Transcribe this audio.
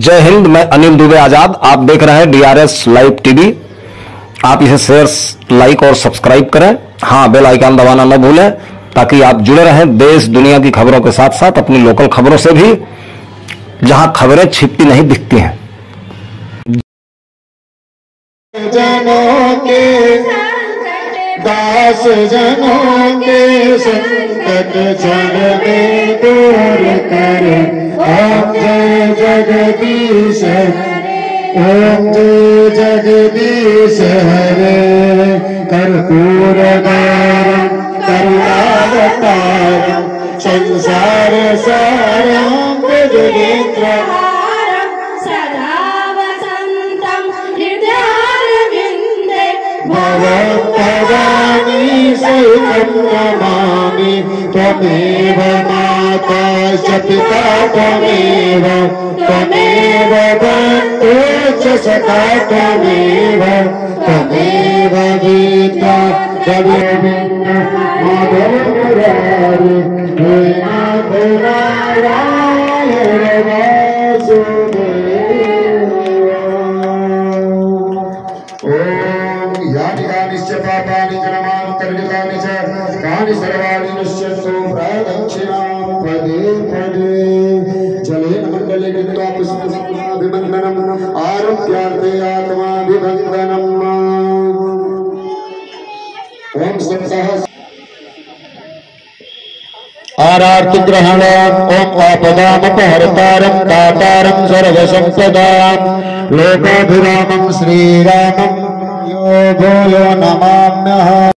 जय हिंद। मैं अनिल दुबे आजाद। आप देख रहे हैं डीआरएस लाइव टीवी। आप इसे शेयर, लाइक और सब्सक्राइब करें। हाँ, बेल आइकन दबाना न भूलें ताकि आप जुड़े रहें देश दुनिया की खबरों के साथ साथ अपनी लोकल खबरों से भी, जहां खबरें छिपती नहीं दिखती हैं। जनों के दास जनों के संकट क्षण में दूर करे। ओम जय जगदीश, ओम जय जगदीश हरे। कर्पूरगारं करुणावतारं संसार सारं भुजगेन्द्रहारं सदा वसन्तं हृदयारविन्दे। भवत्पादानि सहितं नमामि। त्वमेव माता च पिता त्वमेव, त्वमेव बन्धु च सखा त्वमेव, त्वमेव गीता गोविन्द माधव मुरारी। हे नाथ नारायण वासुदेव। ओम यानि यानिश्च पापानि जन्मान्तर्गतानि च तानि सर्वाणि नश्यन्तु प्रदक्षिणां पदे पदे। जलेन मण्डले गत्वा पुष्पसमाभिवन्दनम् आरोग्यार्थे आत्माभिवन्दनम्। ओम सप्ताह आरार्ति ग्रहण। ओम आपदामपहर्तारं दातारं सर्वसंपदां लोकाभिरामं श्रीरामं यो भूयो नमाम्यः।